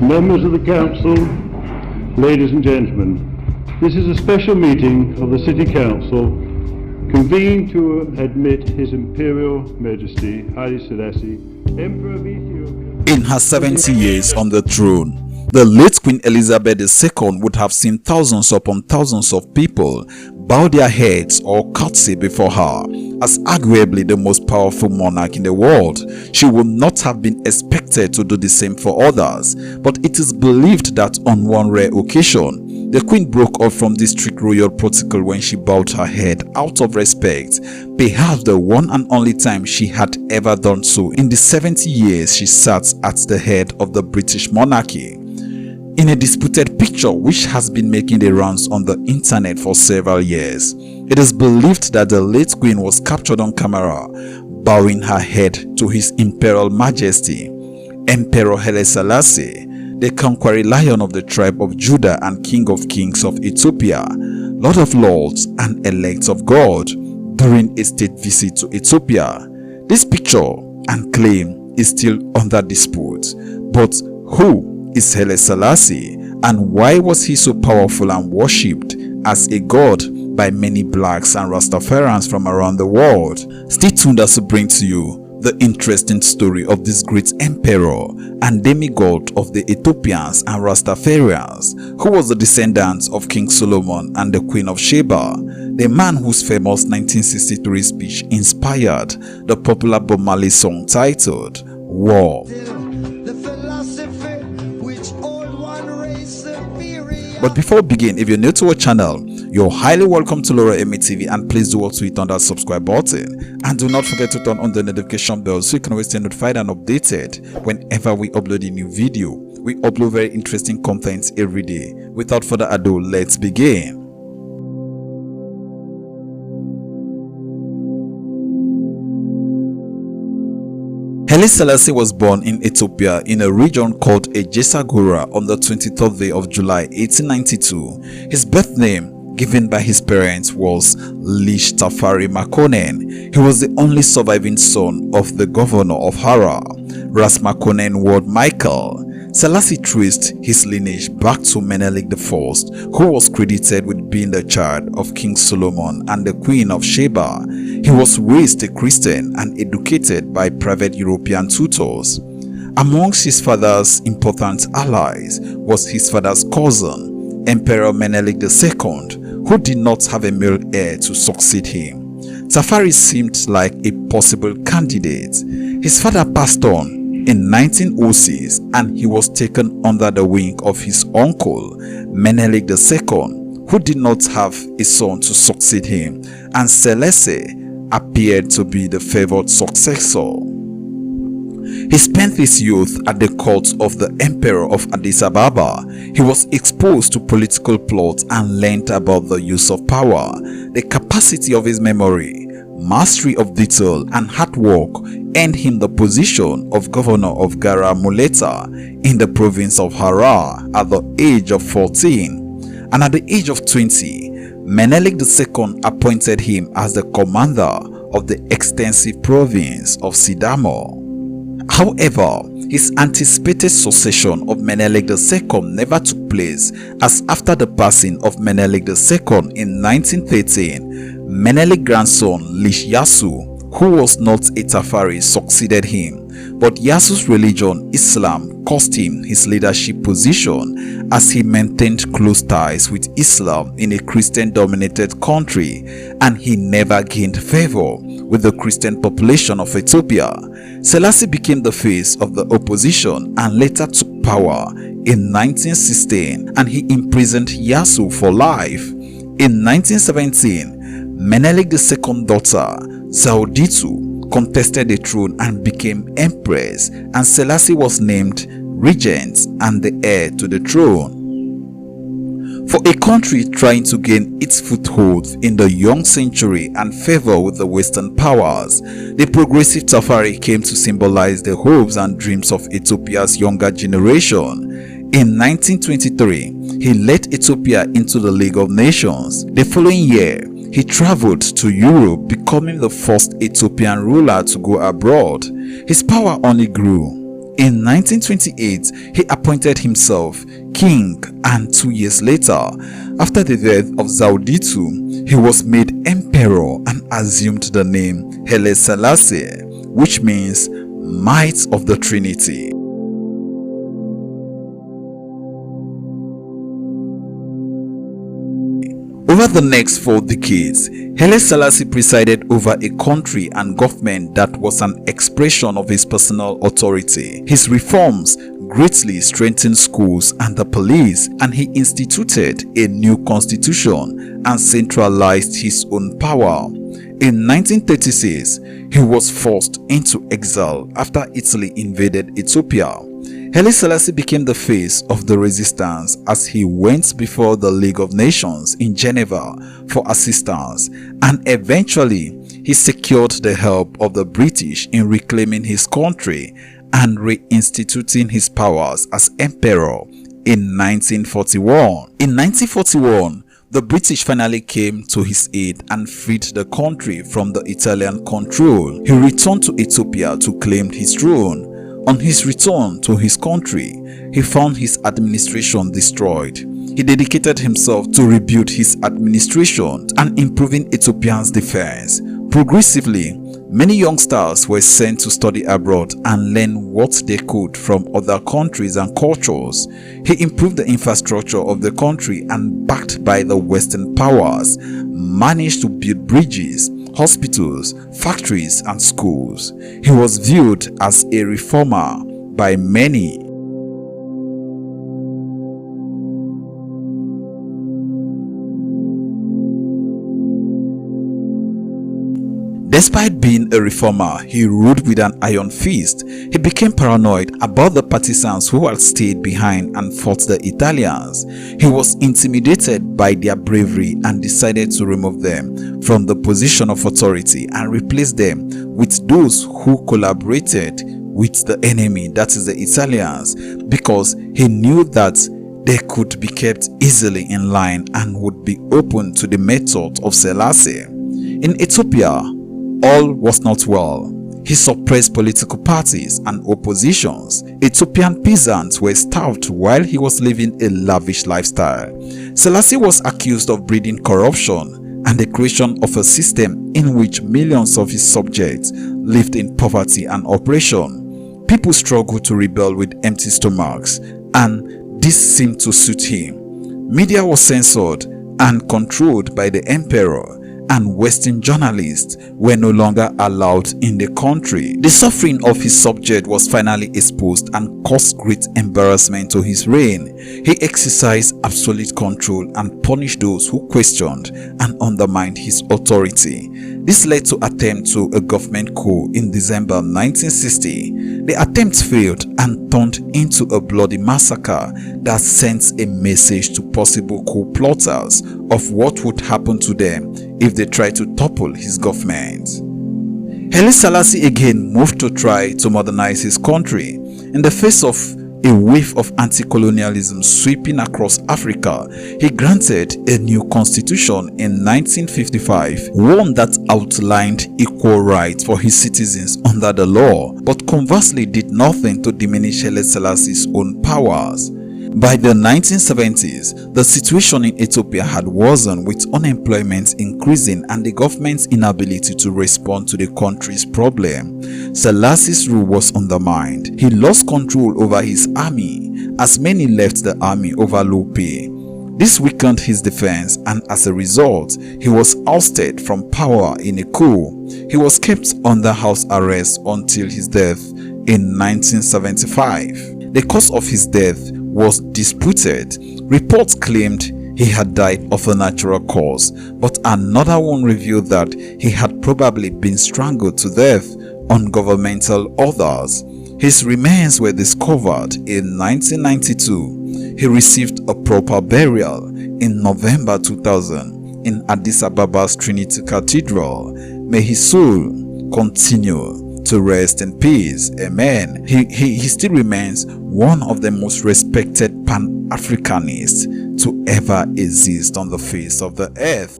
Members of the Council, ladies and gentlemen, this is a special meeting of the City Council convened to admit His Imperial Majesty Haile Selassie, Emperor of Ethiopia. In her 70 years on the throne, the late Queen Elizabeth II would have seen thousands upon thousands of people bow their heads or curtsy before her. As arguably the most powerful monarch in the world, she would not have been expected to do the same for others, but it is believed that on one rare occasion, the Queen broke off from this strict royal protocol when she bowed her head out of respect, perhaps the one and only time she had ever done so in the 70 years she sat at the head of the British monarchy. In a disputed picture which has been making the rounds on the internet for several years, it is believed that the late Queen was captured on camera bowing her head to His Imperial Majesty, Emperor Haile Selassie, the conquering lion of the tribe of Judah and King of Kings of Ethiopia, Lord of Lords and elect of God, during a state visit to Ethiopia. This picture and claim is still under dispute, but who is Haile Selassie, and why was he so powerful and worshipped as a god by many blacks and Rastafarians from around the world? Stay tuned as we bring to you the interesting story of this great emperor and demigod of the Ethiopians and Rastafarians, who was the descendant of King Solomon and the Queen of Sheba, the man whose famous 1963 speech inspired the popular Bob Marley song titled War. But before we begin, if you're new to our channel, you're highly welcome to Laura Emi TV, and please do also hit on that subscribe button, and do not forget to turn on the notification bell so you can always stay notified and updated whenever we upload a new video. We upload very interesting content every day. Without further ado, let's begin. Haile Selassie was born in Ethiopia in a region called Ejesagora on the 23rd day of July 1892. His birth name, given by his parents, was Lish Tafari Makonnen. He was the only surviving son of the governor of Harar, Ras Makonnen Ward Michael. Selassie traced his lineage back to Menelik I, who was credited with being the child of King Solomon and the Queen of Sheba. He was raised a Christian and educated by private European tutors. Amongst his father's important allies was his father's cousin, Emperor Menelik II, who did not have a male heir to succeed him. Tafari seemed like a possible candidate. His father passed on in 1906, and he was taken under the wing of his uncle, Menelik II, who did not have a son to succeed him, and Selassie appeared to be the favored successor. He spent his youth at the court of the Emperor of Addis Ababa. He was exposed to political plots and learned about the use of power. The capacity of his memory, mastery of detail and hard work earned him the position of governor of Gara Muleta in the province of Harar at the age of 14, and at the age of 20, Menelik II appointed him as the commander of the extensive province of Sidamo. However, his anticipated succession of Menelik II never took place, as after the passing of Menelik II in 1913, Menelik's grandson Lish Yasu, who was not a Tafari, succeeded him, but Yasu's religion, Islam, cost him his leadership position as he maintained close ties with Islam in a Christian-dominated country, and he never gained favor with the Christian population of Ethiopia. Selassie became the face of the opposition and later took power in 1916, and he imprisoned Yasu for life. In 1917, Menelik II's daughter, Zauditu, contested the throne and became empress, and Selassie was named regent and the heir to the throne. For a country trying to gain its foothold in the young century and favor with the Western powers, the progressive Tafari came to symbolize the hopes and dreams of Ethiopia's younger generation. In 1923, he led Ethiopia into the League of Nations. The following year, he traveled to Europe, becoming the first Ethiopian ruler to go abroad. His power only grew. In 1928, he appointed himself king, and 2 years later, after the death of Zauditu, he was made emperor and assumed the name Haile Selassie, which means Might of the Trinity. Over the next 4 decades, Haile Selassie presided over a country and government that was an expression of his personal authority. His reforms greatly strengthened schools and the police, and he instituted a new constitution and centralized his own power. In 1936, he was forced into exile after Italy invaded Ethiopia. Haile Selassie became the face of the resistance as he went before the League of Nations in Geneva for assistance, and eventually he secured the help of the British in reclaiming his country and reinstituting his powers as emperor in 1941. In 1941, the British finally came to his aid and freed the country from the Italian control. He returned to Ethiopia to claim his throne. On his return to his country, he found his administration destroyed. He dedicated himself to rebuild his administration and improving Ethiopia's defense. Progressively, many youngsters were sent to study abroad and learn what they could from other countries and cultures. He improved the infrastructure of the country and, backed by the Western powers, managed to build bridges, hospitals, factories, and schools. He was viewed as a reformer by many. Despite being a reformer, he ruled with an iron fist. He became paranoid about the partisans who had stayed behind and fought the Italians. He was intimidated by their bravery and decided to remove them from the position of authority and replace them with those who collaborated with the enemy, that is the Italians, because he knew that they could be kept easily in line and would be open to the method of Selassie. In Ethiopia, all was not well. He suppressed political parties and oppositions. Ethiopian peasants were starved while he was living a lavish lifestyle. Selassie was accused of breeding corruption and the creation of a system in which millions of his subjects lived in poverty and oppression. People struggled to rebel with empty stomachs, and this seemed to suit him. Media was censored and controlled by the emperor, and Western journalists were no longer allowed in the country. The suffering of his subject was finally exposed and caused great embarrassment to his reign. He exercised absolute control and punished those who questioned and undermined his authority. This led to attempt to a government coup in December 1960. The attempt failed and turned into a bloody massacre that sent a message to possible coup plotters of what would happen to them if they tried to topple his government. Haile Selassie again moved to try to modernize his country. In the face of a wave of anti-colonialism sweeping across Africa, he granted a new constitution in 1955, one that outlined equal rights for his citizens under the law, but conversely did nothing to diminish Haile Selassie's own powers. By the 1970s, the situation in Ethiopia had worsened, with unemployment increasing and the government's inability to respond to the country's problem. Selassie's rule was undermined. He lost control over his army, as many left the army over low pay. This weakened his defense, and as a result, he was ousted from power in a coup. He was kept under house arrest until his death in 1975. The cause of his death was disputed. Reports claimed he had died of a natural cause, but another one revealed that he had probably been strangled to death on governmental orders. His remains were discovered in 1992. He received a proper burial in November 2000 in Addis Ababa's Trinity Cathedral. May his soul continue to rest in peace. Amen. He still remains one of the most respected Pan-Africanists to ever exist on the face of the earth.